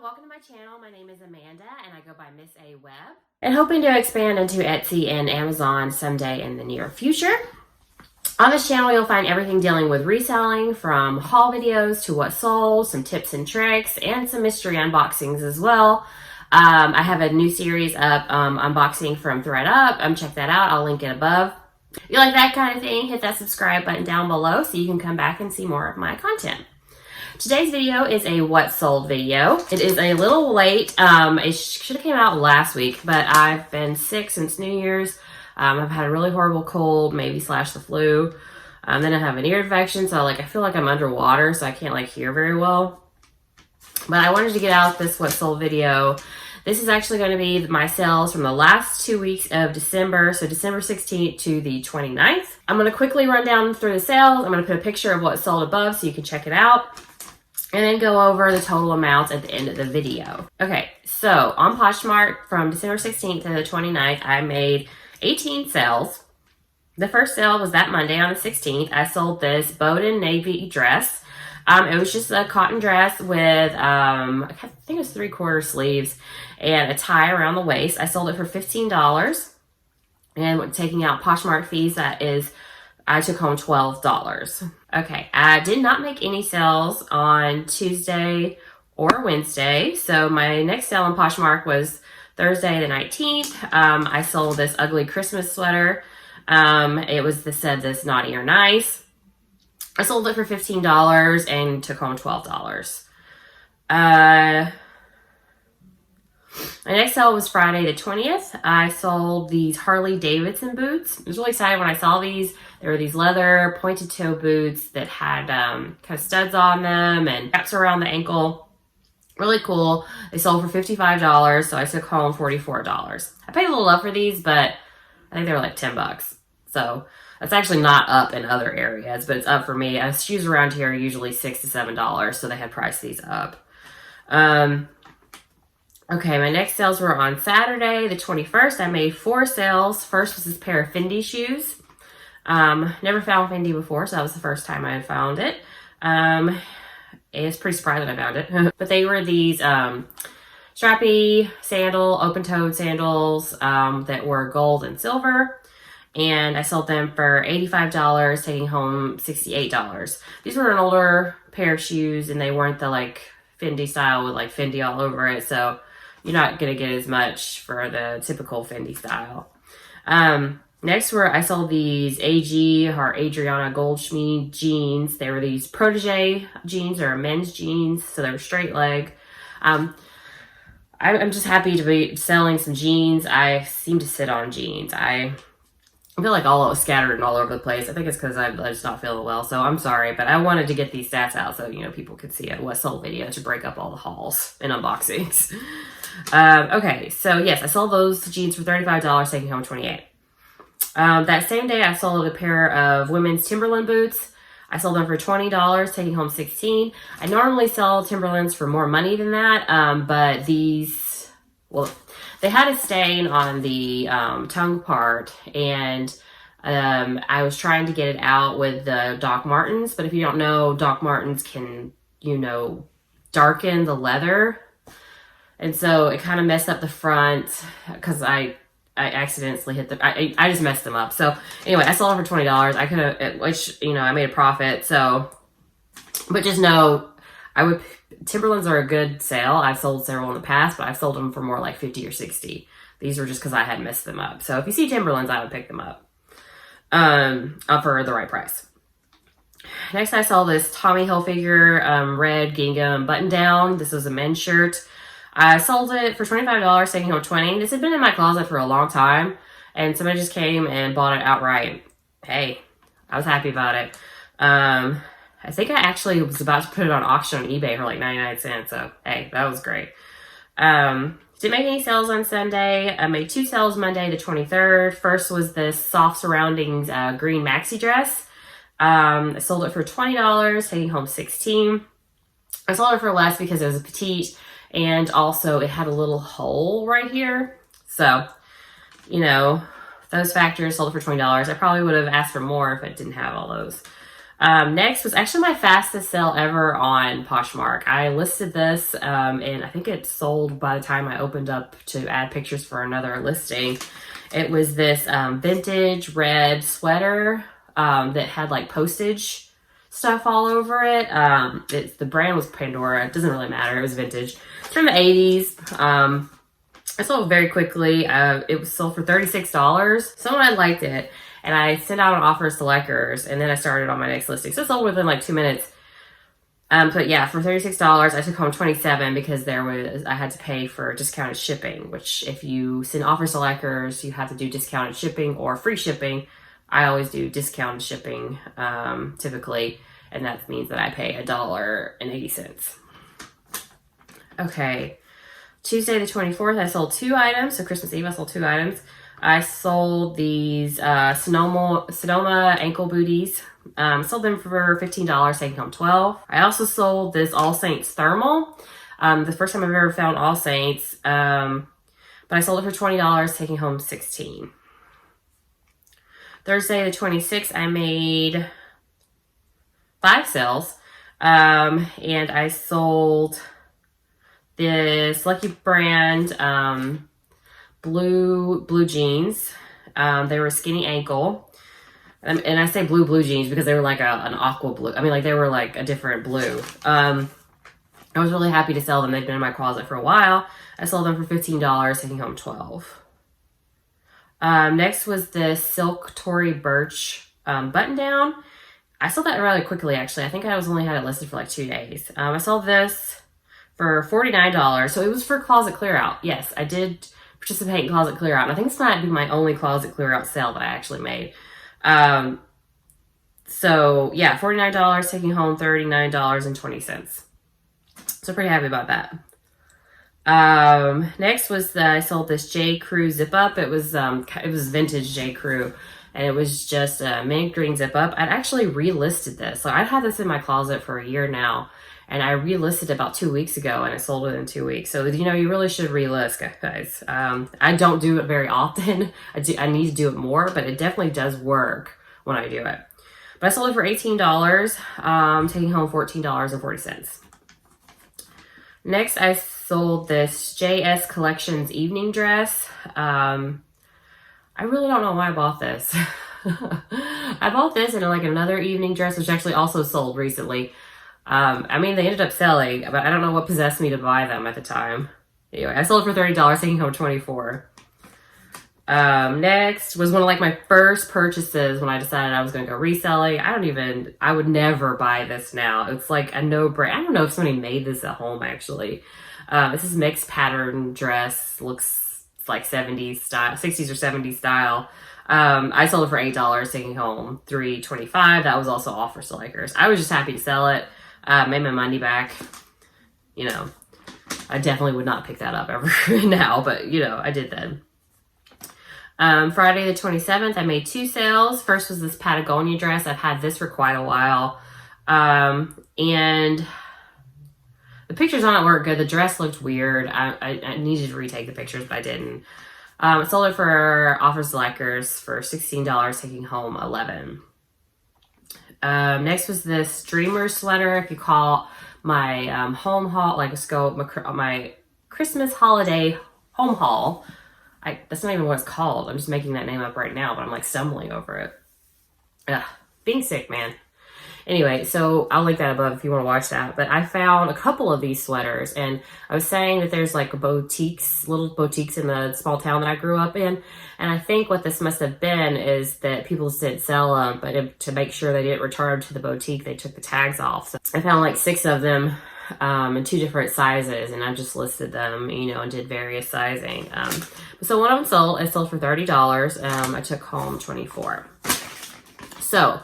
welcome to my channel. My name is Amanda and I go by MSAWEBB. And hoping to expand into Etsy and Amazon someday in the near future. On this channel, you'll find everything dealing with reselling, from haul videos to what sold, some tips and tricks, and some mystery unboxings as well. I have a new series up, unboxing from ThredUp. Check that out. I'll link it above. If you like that kind of thing, hit that subscribe button down below so you can come back and see more of my content. Today's video is a what sold video. It is a little late. It should have came out last week, but I've been sick since New Year's. I've had a really horrible cold, maybe / the flu. Then I have an ear infection, so I feel like I'm underwater, so I can't hear very well. But I wanted to get out this what sold video. This is actually going to be my sales from the last 2 weeks of December, so December 16th to the 29th. I'm going to quickly run down through the sales. I'm going to put a picture of what sold above so you can check it out, and then go over the total amounts at the end of the video. Okay, so on Poshmark from December 16th to the 29th, I made 18 sales. The first sale was that Monday on the 16th. I sold this Bowden navy dress. It was just a cotton dress with, I think it was 3/4 sleeves and a tie around the waist. I sold it for $15. And taking out Poshmark fees, I took home $12. Okay, I did not make any sales on Tuesday or Wednesday. So my next sale on Poshmark was Thursday the 19th. I sold this ugly Christmas sweater. It said this naughty or nice. I sold it for $15 and took home $12. My next sale was Friday the 20th. I sold these Harley Davidson boots. I was really excited when I saw these. They were these leather pointed toe boots that had kind of studs on them and straps around the ankle. Really cool. They sold for $55, so I took home $44. I paid a little up for these, but I think they were like $10. So that's actually not up in other areas, but it's up for me. Shoes around here are usually $6 to $7, so they had priced these up. Okay, my next sales were on Saturday, the 21st. I made 4 sales. First was this pair of Fendi shoes. Never found Fendi before, so that was the first time I had found it. It's pretty surprised that I found it. But they were these strappy open-toed sandals that were gold and silver. And I sold them for $85, taking home $68. These were an older pair of shoes, and they weren't the Fendi style with Fendi all over it. So you're not going to get as much for the typical Fendi style. Next I sold these AG or Adriana Goldschmied jeans. They were these protege jeans or men's jeans. So they were straight leg. I'm just happy to be selling some jeans. I seem to sit on jeans. I feel like all scattered and all over the place. I think it's because I just not feeling well. So I'm sorry, but I wanted to get these stats out so, people could see a what sold video to break up all the hauls and unboxings. Okay, so yes, I sold those jeans for $35, taking home $28. That same day, I sold a pair of women's Timberland boots. I sold them for $20, taking home $16. I normally sell Timberlands for more money than that, but these, they had a stain on the tongue part, and I was trying to get it out with the Doc Martens, but if you don't know, Doc Martens can, darken the leather, and so it kind of messed up the front because I accidentally hit I just messed them up. So anyway, I sold them for $20. I could have, I made a profit. So, but just know, Timberlands are a good sale. I've sold several in the past, but I've sold them for more like 50 or 60. These were just because I had messed them up. So if you see Timberlands, I would pick them up for the right price. Next, I saw this Tommy Hilfiger red gingham button down. This was a men's shirt. I sold it for $25, taking home $20. This had been in my closet for a long time, and somebody just came and bought it outright. Hey, I was happy about it. I think I actually was about to put it on auction on eBay for 99 cents, so hey, that was great. Didn't make any sales on Sunday. I made 2 sales Monday, the 23rd. First was this soft surroundings green maxi dress. I sold it for $20, taking home $16. I sold it for less because it was a petite, and also it had a little hole right here. So, those factors, sold it for $20. I probably would have asked for more if it didn't have all those. Next was actually my fastest sale ever on Poshmark. I listed this, and I think it sold by the time I opened up to add pictures for another listing. It was this vintage red sweater that had like postage stuff all over it. The brand was Pandora. It doesn't really matter. It was vintage. It's from the 80s. I sold it very quickly. It was sold for $36. Someone had liked it, and I sent out an offer to likers, and then I started on my next listing. So it sold within like 2 minutes. But yeah, for $36, I took home $27 because I had to pay for discounted shipping, which if you send offers to likers, you have to do discounted shipping or free shipping. I always do discounted shipping, typically, and that means that I pay $1.80. Okay. Tuesday the 24th, I sold 2 items. So Christmas Eve, I sold 2 items. I sold these Sonoma ankle booties. Sold them for $15, taking home $12. I also sold this All Saints thermal. The first time I've ever found All Saints. But I sold it for $20, taking home $16. Thursday the 26th, I made 5 sales. And I sold this Lucky Brand blue jeans. They were skinny ankle. And I say blue jeans because they were like an aqua blue. I mean, like they were like a different blue. I was really happy to sell them. They've been in my closet for a while. I sold them for $15, taking home $12. Next was this silk Tory Burch button down. I sold that really quickly, actually. I think I only had it listed for like 2 days. I sold this for $49. So it was for closet clear out. Yes, I did participate in closet clear out. And I think this might be my only closet clear out sale that I actually made. So yeah, $49, taking home $39.20. So pretty happy about that. Next was I sold this J. Crew zip up. It was vintage J. Crew, and it was just a mint green zip up. I'd actually relisted this. So I'd had this in my closet for a year now, and I relisted it about 2 weeks ago, and I sold it in 2 weeks. So, you know, you really should relist, guys. I don't do it very often. I need to do it more, but it definitely does work when I do it. But I sold it for $18, taking home $14.40. Next, I sold this JS Collections evening dress. I really don't know why I bought this. I bought this and like another evening dress, which actually also sold recently. I mean, they ended up selling, but I don't know what possessed me to buy them at the time. Anyway, I sold it for $30, taking home $24. Next was one of like my first purchases when I decided I was going to go reselling. I would never buy this now. It's like a no-brainer. I don't know if somebody made this at home, actually. This is mixed pattern dress. Looks like 70s style, 60s or 70s style. I sold it for $8, taking home $3.25. That was also offer to likers. I was just happy to sell it. Made my money back. You know, I definitely would not pick that up ever now, but you know, I did then. Friday the 27th, I made 2 sales. First was this Patagonia dress. I've had this for quite a while. And the pictures on it weren't good. The dress looked weird. I needed to retake the pictures, but I didn't. I sold it for offers to likers for $16, taking home $11. Next was this Dreamer sweater. If you call my home haul, like my Christmas holiday home haul. That's not even what it's called. I'm just making that name up right now, but I'm like stumbling over it. Ugh, being sick, man. Anyway, so I'll link that above if you want to watch that. But I found a couple of these sweaters, and I was saying that there's like little boutiques in the small town that I grew up in. And I think what this must have been is that people just didn't sell them, but to make sure they didn't return to the boutique, they took the tags off. So I found like 6 of them in 2 different sizes, and I just listed them, you know, and did various sizing. So one of them sold. I sold for $30. I took home $24. So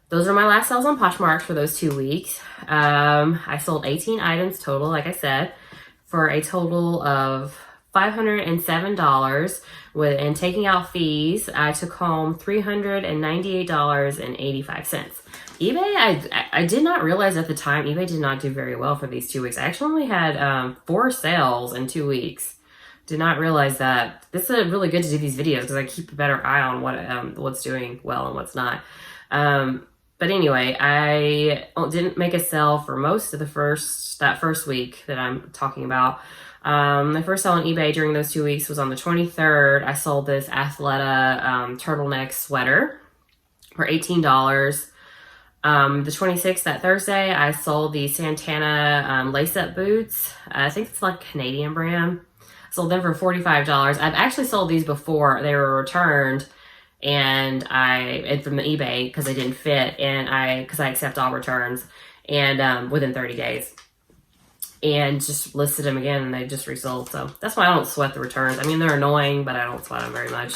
those are my last sales on Poshmark for those 2 weeks. I sold 18 items total, like I said, for a total of $507. And taking out fees, I took home $398.85. eBay, I did not realize at the time, eBay did not do very well for these 2 weeks. I actually only had 4 sales in 2 weeks. Did not realize that. This is really good to do these videos because I keep a better eye on what's doing well and what's not. But But anyway, I didn't make a sale for most of that first week that I'm talking about. My first sale on eBay during those 2 weeks was on the 23rd. I sold this Athleta turtleneck sweater for $18. The 26th, that Thursday, I sold the Santana lace-up boots. I think it's like a Canadian brand. Sold them for $45. I've actually sold these before. They were returned, and from the eBay because they didn't fit, and because I accept all returns, and within 30 days. And just listed them again, and they just resold. So that's why I don't sweat the returns. I mean, they're annoying, but I don't sweat them very much.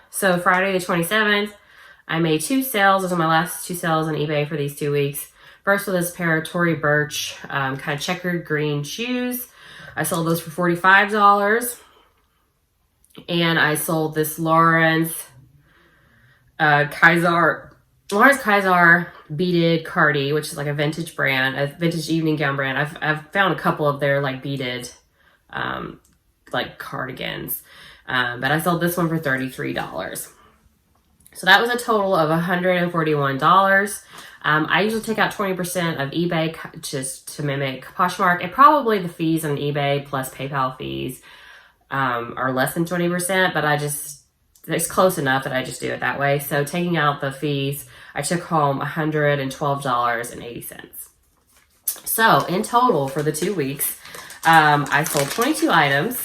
So Friday the 27th, I made 2 sales. Those are my last 2 sales on eBay for these 2 weeks. First was this pair of Tory Burch kind of checkered green shoes. I sold those for $45. And I sold this Lawrence Kaiser beaded cardi, which is like a vintage brand, a vintage evening gown brand. I've found a couple of their like beaded like cardigans, but I sold this one for $33. So that was a total of $141. I usually take out 20% of eBay just to mimic Poshmark, and probably the fees on eBay plus PayPal fees are less than 20%, but it's close enough that I just do it that way. So taking out the fees, I took home $112.80. So in total for the 2 weeks, I sold 22 items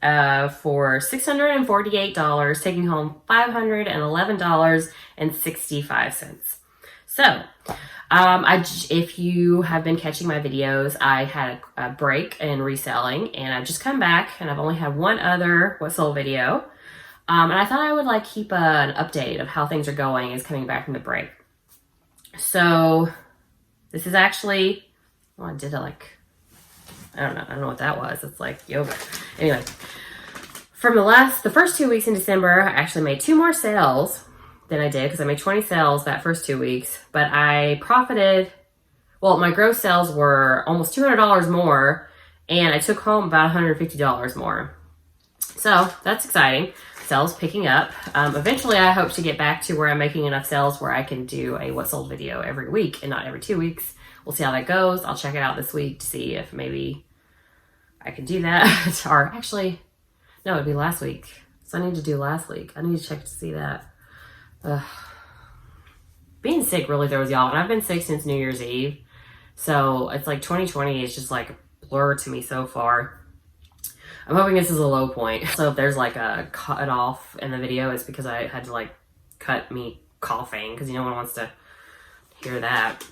for $648, taking home $511.65. So if you have been catching my videos, I had a break in reselling, and I've just come back, and I've only had one other what sold video. And I thought I would like keep an update of how things are going as coming back from the break. So this is actually, I did it like, I don't know what that was. It's like yoga. Anyway, from the first 2 weeks in December, I actually made 2 more sales than I did, because I made 20 sales that first 2 weeks, but I profited. Well, my gross sales were almost $200 more, and I took home about $150 more. So that's exciting. Sales picking up. Eventually, I hope to get back to where I'm making enough sales where I can do a what sold video every week and not every 2 weeks. We'll see how that goes. I'll check it out this week to see if maybe I can do that. Or actually, no, it'd be last week. So I need to do last week. I need to check to see that. Being sick really throws you off, and I've been sick since New Year's Eve. So it's like 2020 is just like a blur to me so far. I'm hoping this is a low point. So if there's like a cut off in the video, it's because I had to like cut me coughing, because no one wants to hear that.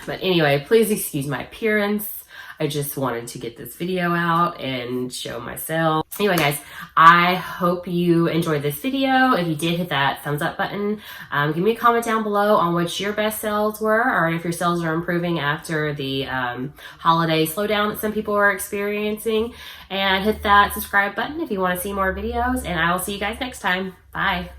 But anyway, please excuse my appearance. I just wanted to get this video out and show myself. Anyway, guys, I hope you enjoyed this video. If you did, hit that thumbs up button. Give me a comment down below on what your best sales were, or if your sales are improving after the holiday slowdown that some people are experiencing. And hit that subscribe button if you want to see more videos. And I will see you guys next time. Bye.